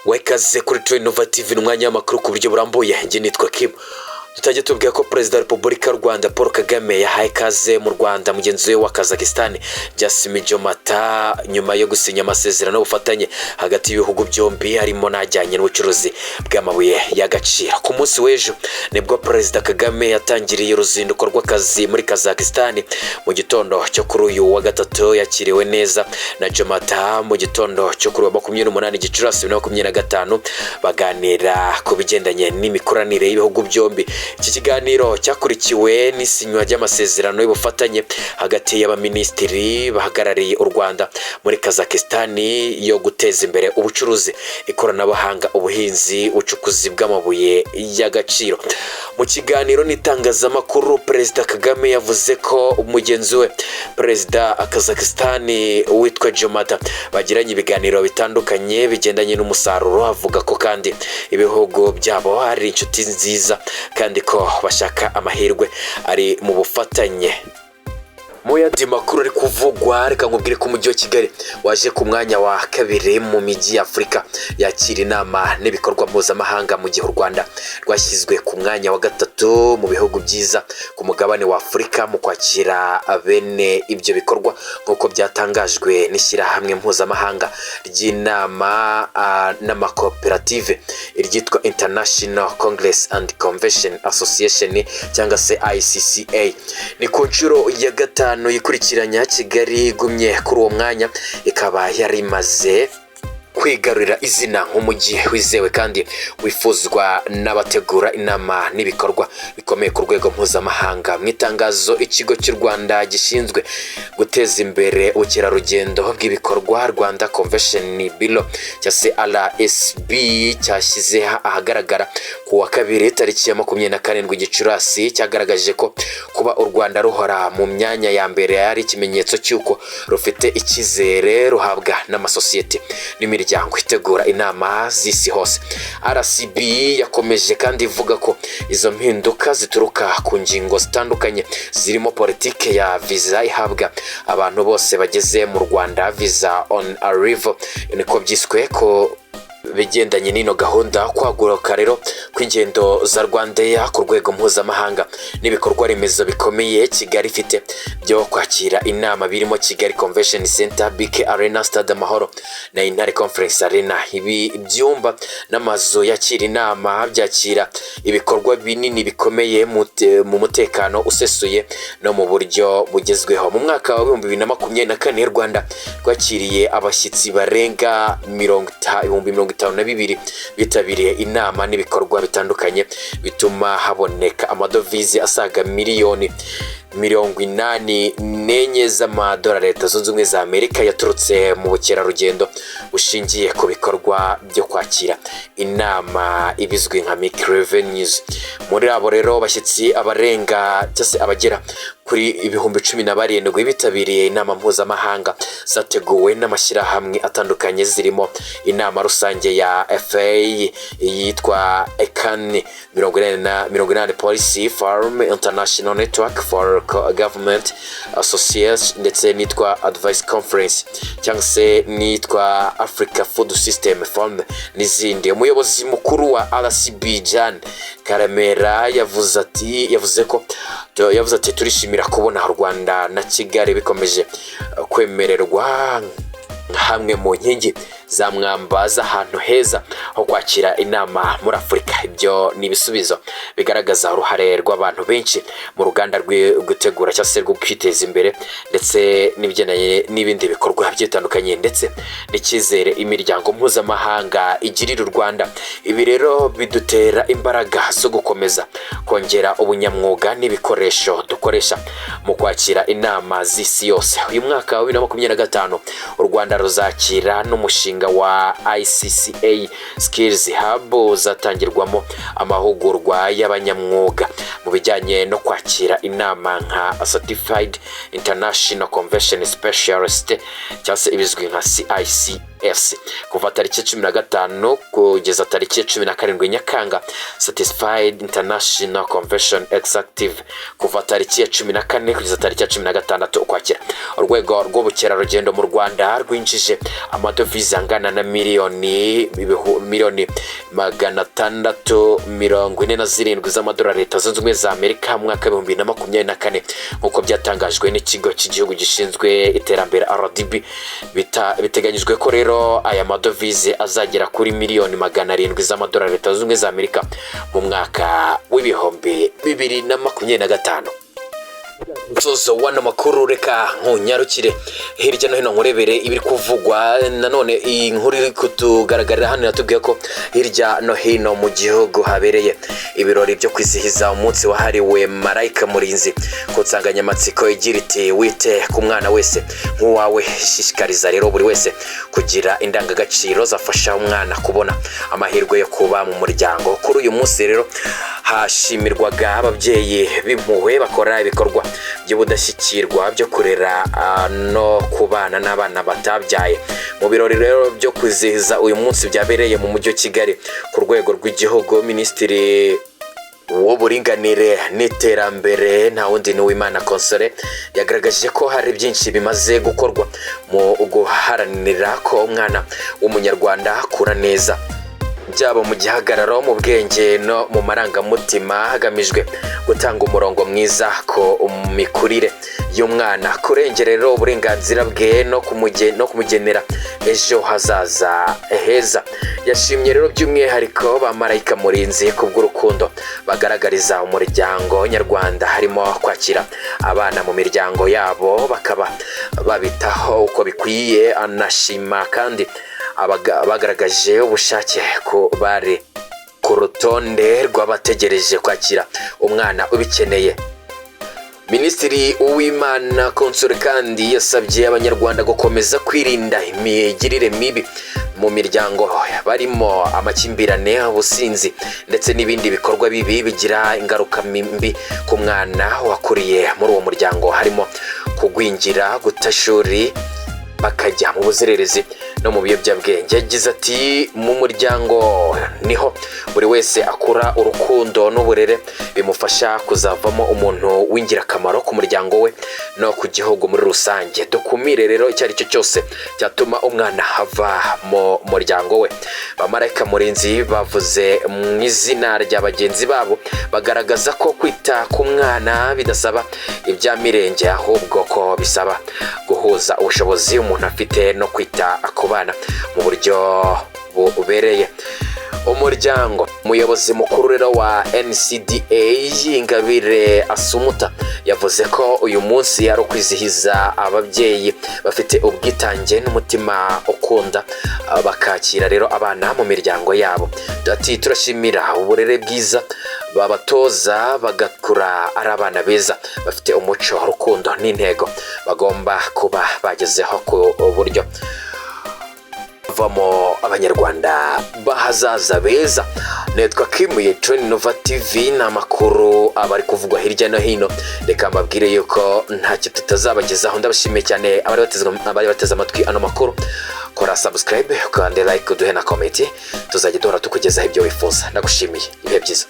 Wekaze kuri True Innovative n'umwanya w'amakuru ku buryo burambuye. Nge nitwa Kim. Tutajya tubwira ko Perezida wa Repubulika y'u Rwanda Paul Kagame yahaye ikaze mu Rwanda mugenzi we wa Kazakhstan Jasmijomata nyuma yo gusinya amasezerano y'ubufatanye hagati y'ibihugu byombi harimo n'ajyanye n'ubucuruzi bw'amabuye y'agaciro. Ku munsi w'ejo nibwo Perezida Kagame yatangiriye uruzinduko rw'akazi muri Kazakhstan. Mu gitondo cyo kuri uyu wa gatatu yakiriwe neza na Jomata. Mu gitondo cyo kuri 28 Gicurasi 2025 baganira ku bigendanye n'imikoranire y'ibihugu byombi. Iki kiganiro cyakurikiwe n'isinywa ry'amasezerano y'ubufatanye hagati y'abaminisitiri bahagarariye u Rwanda muri Kazakhstan yo guteza imbere ubucuruzi, ikoranabuhanga, ubuhinzi, ubucukuzi bw'amabuye y'agaciro. Mu kiganiro n'itangazamakuru, Perezida Kagame yavuze ko umugenzi we Perezida wa Kazakhstan witwa Jomata bagiranye ibiganiro bitandukanye bigendanye n'umusaruro. Avuga ko kandi ibihugu byabo ari inshuti nziza kandi ko bashaka amahirwe ari mu bufatanye. Mu yandi makuru ari kuvugwa, reka nkubwire ko umujyi wa Kigali waje ku mwanya wa kabiri mu mijyi ya Afurika yakira inama n'ibikorwa mpuzamahanga, mu gihe u Rwanda rwashyizwe ku mwanya wa gatatu mu bihugu byiza ku mugabane wa Afurika mu kwakira bene ibyo bikorwa, nk'uko byatangajwe n'ishyirahamwe mpuzamahanga ry'inama n'amakoperative iryitwa International Congress and Convention Association cyangwa se ICCA. Ni ku nshuro ya gatanu yikurikiranya Kigali igumye kuri uwo mwanya, ikaba yarimaze kwigarurira izina nk'umujyi wizewe kandi wifuzwa n'abategura inama n'ibikorwa bikomeye ku rwego mpuzamahanga. Mu itangazo ikigo cy'u Rwanda gishinzwe guteza imbere ubukerarugendo bw'ibikorwa, Rwanda Convention Bureau cyangwa se RSB, cyashyize ahagaragara ku wa kabiri tariki ya 27 Gicurasi, cyagaragaje ko kuba u Rwanda ruhora mu myanya ya mbere ari ikimenyetso cy'uko rufite icyizere ruhabwa n'amasosiyete n'imiryango itegura inama z'isi hose. RSB yakomeje kandi ivuga ko izo mpinduka zituruka ku ngingo zitandukanye zirimo politike ya visa ihabwa abantu bose bageze mu Rwanda, visa on arrival, niko byiswe ko bigendanye n'ino gahunda kwaguruka rero kw'ingendo za Rwanda ku rwego mpuzamahanga n'ibikorwa remezo bikomeye Kigali ifite byo kwakira inama birimo Kigali Convention Center, BK Arena, Stade Amahoro na Intare Conference Arena. Ibi byumba n'amazu yakira inama byakira ibikorwa binini bikomeye mu mutekano usesuye no mu buryo bugezweho. Mu mwaka wa 2024 Rwanda rwakiriye abashyitsi barenga 52 bitabiriye inama n'ibikorwa bitandukanye bituma haboneka amadovize asaga miliyoni 84 z'amadolari Leta Zunze Ubumwe za Amerika yaturutse mu bukerarugendo bushingiye ku bikorwa byo kwakira inama ibizwi nka micro revenues. Muri abo rero bashyitsi abarenga cyase abagera kuri 17,000 bitabiriye inama mpuzamahanga zateguwe n'amashyirahamwe atandukanye, zirimo inama rusange ya FA yitwa ECAN 80 Policy Forum, International Network for Government Associates, ndetse nitwa Advice Conference cyangwa se nitwa Africa Food System Forum n'izindi. Umuyobozi mukuru wa RSB Jan Karemera yavuze ati turishimira kubona u Rwanda na Kigali bikomeje kwemererwa hamwe mu nkingi za mwamba z'ahantu heza ho kwakira inama muri Afurika. Ibyo ni ibisubizo bigaragaza uruhare rw'abantu benshi mu ruganda gutegura cyangwa se rwo kwiteza imbere, ndetse n'ibigendanye n'ibindi bikorwa bitandukanye, ndetse n'icyizere imiryango mpuzamahanga igirira u Rwanda. Ibi rero bidutera imbaraga zo gukomeza kongera ubunyamwuga n'ibikoresho dukoresha mu kwakira inama z'isi yose. Uyu mwaka wa 2025 u Rwanda ruzakira n'umushinga wa ICCA Skills Hub uzatangirwamo amahugurwa y'abanyamwuga mu bijyanye no kwakira inama nka Certified International Convention Specialist cyangwa se ibizwi nka CICS. FC. Kuva tariki 15 kugeza tariki 17 Nyakanga, Satisfied International Convention Executive. Kuva tariki 14 kugeza tariki 16 Ukwakira, urwego rw'ubukerarugendo mu Rwanda rwinjije amadovize angana na miliyoni 647 z'amadolari Leta Zunze Ubumwe za Amerika mu mwaka 2024 nk'uko byatangajwe n'ikigo cy'igihugu gishinzwe iterambere RDB. Biteganyijwe ko rero aya madovize azagera kuri miliyoni 700 z'amadolari Leta Zunze Ubumwe za Amerika mu mwaka w'ibihumbi 2025. Sozo wana makuru reka nkunyarukire hirya no hino nkurebere ibiri kuvugwa. Nanone iyi nkuru iri kutugaragarira hano yatubwiye ko hirya no hino mu gihugu habereye ibirori byo kwizihiza umunsi wahariwe marayika murinzi ku nsanganyamatsiko igira iti wite ku mwana wese nk'uwawe. Shishikariza rero buri wese kugira indangagaciro zafasha umwana kubona amahirwe yo kuba mu muryango. Kuri uyu munsi rero hashimirwaga ababyeyi b'impuhwe bakora ibikorwa by'ubudashyikirwa byo kurera no kubana n'abana batabyaye. Mu birori rero byo kwizihiza uyu munsi byabereye mu mujyi wa Kigali ku rwego rw'igihugu, Minisitiri w'uburinganire n'iterambere nta wundi ni Uwimana Console yagaragaje ko hari byinshi bimaze gukorwa mu guharanira ko umwana w'umunyarwanda akura neza, byaba mu gihagararo, mu bwenge no mu marangamutima, hagamijwe gutanga umurongo mwiza ko mikurire y'umwana, kurengera uburenganzira bwe no kumugenera ejo hazaza heza. Yashimye rero by'umwihariko ba marayika murinzi kubw'urukundo bagaragariza umuryango nyarwanda, harimo kwakira abana mu miryango yabo bakaba babitaho uko bikwiye. Anashima kandi bagaragaje ubushake ko bari ku rutonde rw'abategereje kwakira umwana ubikeneye. Minisitiri Uwimana Console kandi yasabye abanyarwanda gukomeza kwirinda imigirire mibi mu miryango, barimo amakimbirane, ubusinzi ndetse n'ibindi bikorwa bibi bigira ingaruka mbi ku mwana wakuriye muri uwo muryango, harimo kugwingira, guta ishuri, bakajya mu buzererezi no mu biyobyabwenge. Yagize ati mu muryango niho buri wese akura urukundo n'uburere bimufasha kuzavamo umuntu w'ingirakamaro ku muryango we no ku gihugu muri rusange. Dukumire rero icyo ari cyo cyose cyatuma umwana ava mu muryango we. Bamarayika murinzi bavuze mu izina rya bagenzi babo, bagaragaza ko kwita ku mwana bidasaba ibya mirenge, ahubwo ko bisaba guhuza ubushobozi umuntu afite no kwita ku bana mu buryo bubereye umuryango. Umuyobozi mukuru rero wa NCDA Ingabire Asumuta yavuze ko uyu munsi ari ukwizihiza ababyeyi bafite ubwitange n'umutima ukunda bakakira rero abana mu miryango yabo. Ati turashimira uburere bwiza babatoza bagakura ari abana beza bafite umuco, urukundo n'intego bagomba kuba bagezeho ku buryo vamo abanyarwanda bahazaza beza. Netwa Kimuye Trend Nova TV n'amakuru abari kuvugwa hirya no hino. Reka mbabwire yuko ntacyo tutazabagezaho. Ndabashimiye cyane abari bateze amatwi ano makuru. Kora subscribe, ukande like, uduhe na comment, tuzajya duhora tukugezaho ibyo wifuza. Ndagushimiye, ibihe byiza.